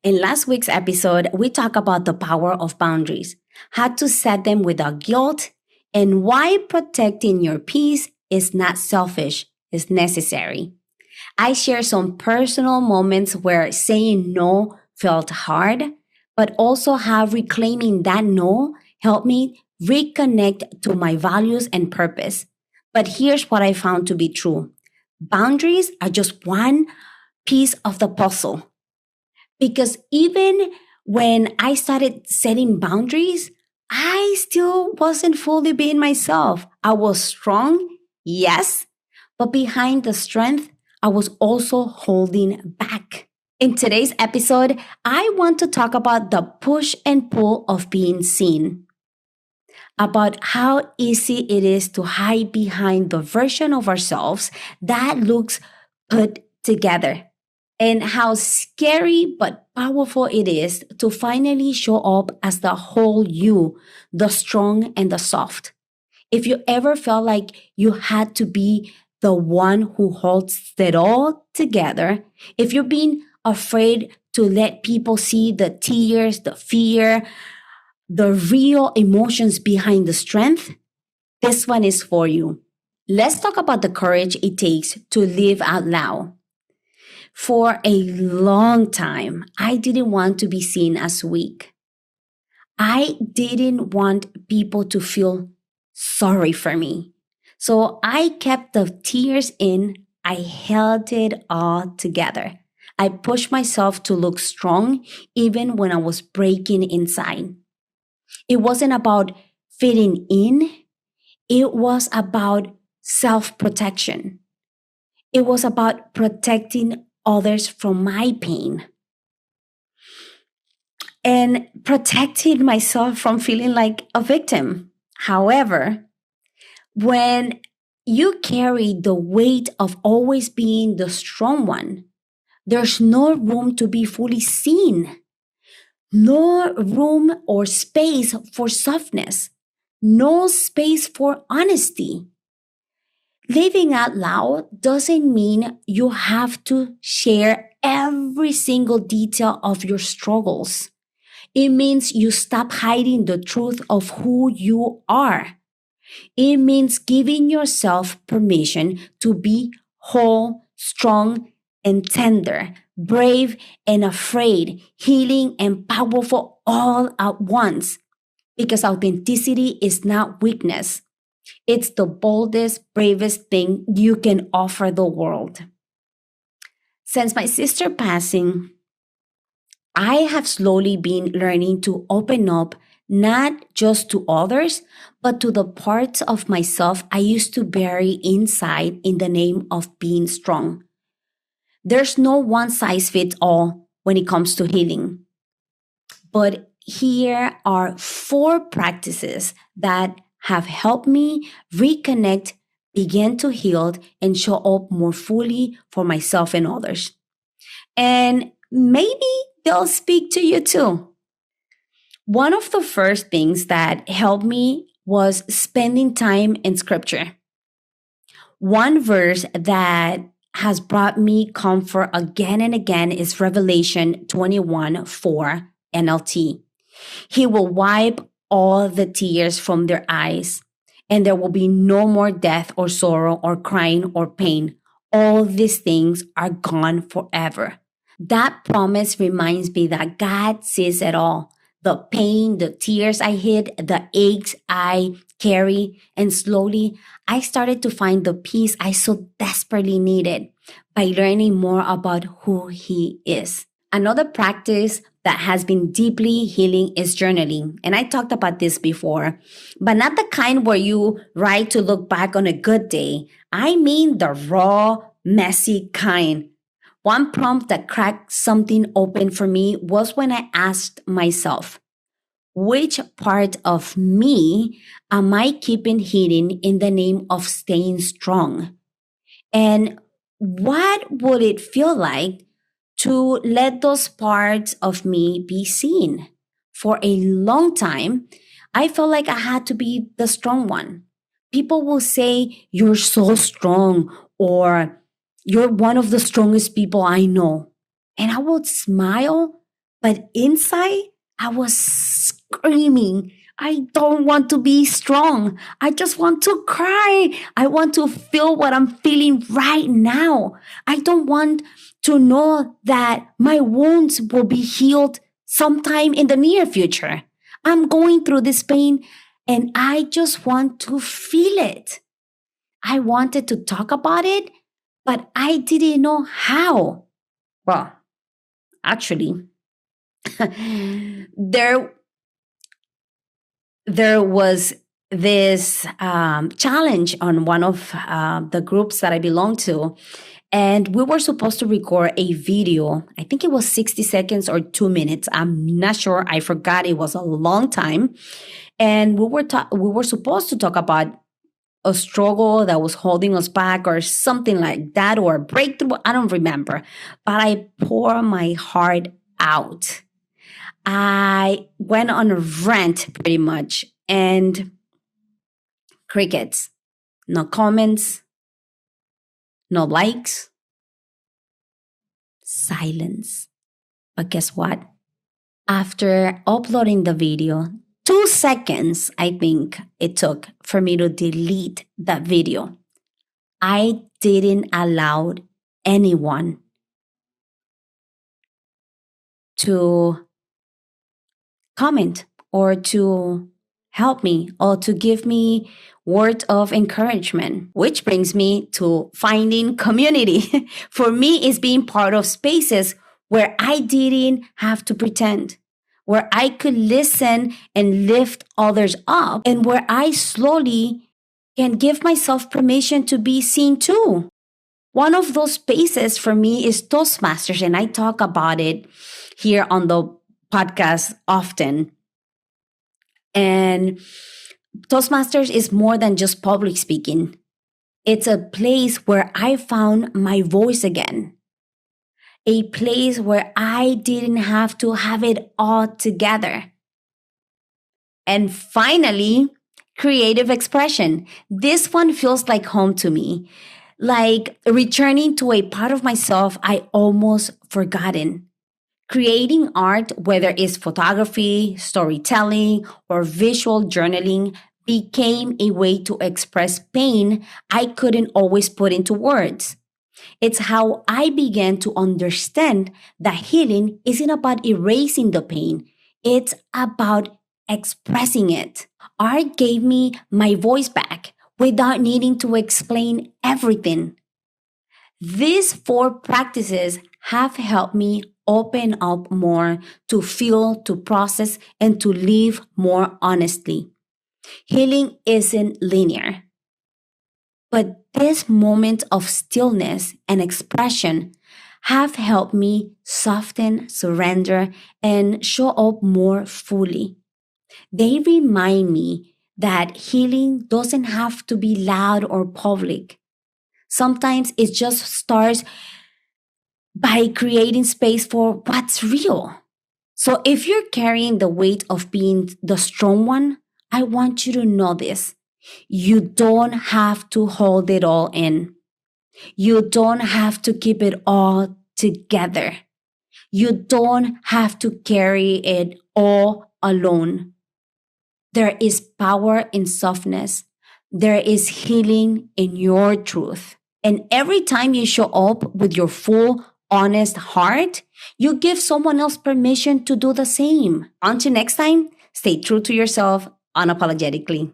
In last week's episode, we talked about the power of boundaries, how to set them without guilt, and why protecting your peace is not selfish, it's necessary. I share some personal moments where saying no felt hard, but also how reclaiming that no helped me reconnect to my values and purpose. But here's what I found to be true: boundaries are just one piece of the puzzle. Because even when I started setting boundaries, I still wasn't fully being myself. I was strong, yes, but behind the strength, I was also holding back. In today's episode, I want to talk about the push and pull of being seen, about how easy it is to hide behind the version of ourselves that looks put together, and how scary but powerful it is to finally show up as the whole you, the strong and the soft. If you ever felt like you had to be the one who holds it all together, if you've been afraid to let people see the tears, the fear, the real emotions behind the strength, this one is for you. Let's talk about the courage it takes to live out loud. For a long time, I didn't want to be seen as weak. I didn't want people to feel sorry for me. So I kept the tears in. I held it all together. I pushed myself to look strong even when I was breaking inside. It wasn't about fitting in, it was about self protection. It was about protecting others from my pain and protecting myself from feeling like a victim. However, when you carry the weight of always being the strong one, there's no room to be fully seen, no room or space for softness, no space for honesty. Living out loud doesn't mean you have to share every single detail of your struggles. It means you stop hiding the truth of who you are. It means giving yourself permission to be whole, strong, and tender, brave and afraid, healing and powerful all at once. Because authenticity is not weakness. It's the boldest, bravest thing you can offer the world. Since my sister passing, I have slowly been learning to open up not just to others, but to the parts of myself I used to bury inside in the name of being strong. There's no one size fits all when it comes to healing. But here are four practices that have helped me reconnect, begin to heal, and show up more fully for myself and others. And maybe they'll speak to you too. One of the first things that helped me was spending time in scripture. One verse that has brought me comfort again and again is Revelation 21:4 NLT. He will wipe all the tears from their eyes, and there will be no more death or sorrow or crying or pain. All these things are gone forever. That promise reminds me that God sees it all: the pain, the tears I hid, the aches I carry. And slowly, I started to find the peace I so desperately needed by learning more about who He is. Another practice that has been deeply healing is journaling. And I talked about this before, but not the kind where you write to look back on a good day. I mean the raw, messy kind. One prompt that cracked something open for me was when I asked myself, which part of me am I keeping hidden in the name of staying strong? And what would it feel like to let those parts of me be seen? For a long time, I felt like I had to be the strong one. People will say, "You're so strong," or "You're one of the strongest people I know." And I would smile, But inside, I was screaming. I don't want to be strong. I just want to cry. I want to feel what I'm feeling right now. I don't want to know that my wounds will be healed sometime in the near future. I'm going through this pain and I just want to feel it. I wanted to talk about it, but I didn't know how. Well, actually, there there was this challenge on one of the groups that I belong to, and we were supposed to record a video. I think it was 60 seconds or 2 minutes. I'm not sure. I forgot. It was a long time, and we were supposed to talk about a struggle that was holding us back or something like that, or a breakthrough. I don't remember, but I pour my heart out. I went on a rant pretty much, and crickets. No comments, no likes, silence. But guess what? After uploading the video, 2 seconds, I think it took for me to delete that video. I didn't allow anyone to comment or to help me or to give me words of encouragement, which brings me to finding community. For me, it's being part of spaces where I didn't have to pretend, where I could listen and lift others up, and where I slowly can give myself permission to be seen too. One of those spaces for me is Toastmasters, and I talk about it here on the podcast often. And Toastmasters is more than just public speaking. It's a place where I found my voice again, a place where I didn't have to have it all together. And finally, creative expression. This one feels like home to me, like returning to a part of myself I almost forgotten. Creating art, whether it's photography, storytelling, or visual journaling, became a way to express pain I couldn't always put into words. It's how I began to understand that healing isn't about erasing the pain, it's about expressing it. Art gave me my voice back without needing to explain everything. These four practices have helped me open up more to feel, to process, and to live more honestly. Healing isn't linear, but this moment of stillness and expression have helped me soften, surrender, and show up more fully. They remind me that healing doesn't have to be loud or public. Sometimes it just starts by creating space for what's real. So if you're carrying the weight of being the strong one, I want you to know this. You don't have to hold it all in. You don't have to keep it all together. You don't have to carry it all alone. There is power in softness. There is healing in your truth. And every time you show up with your full, honest heart, you give someone else permission to do the same. Until next time, stay true to yourself unapologetically.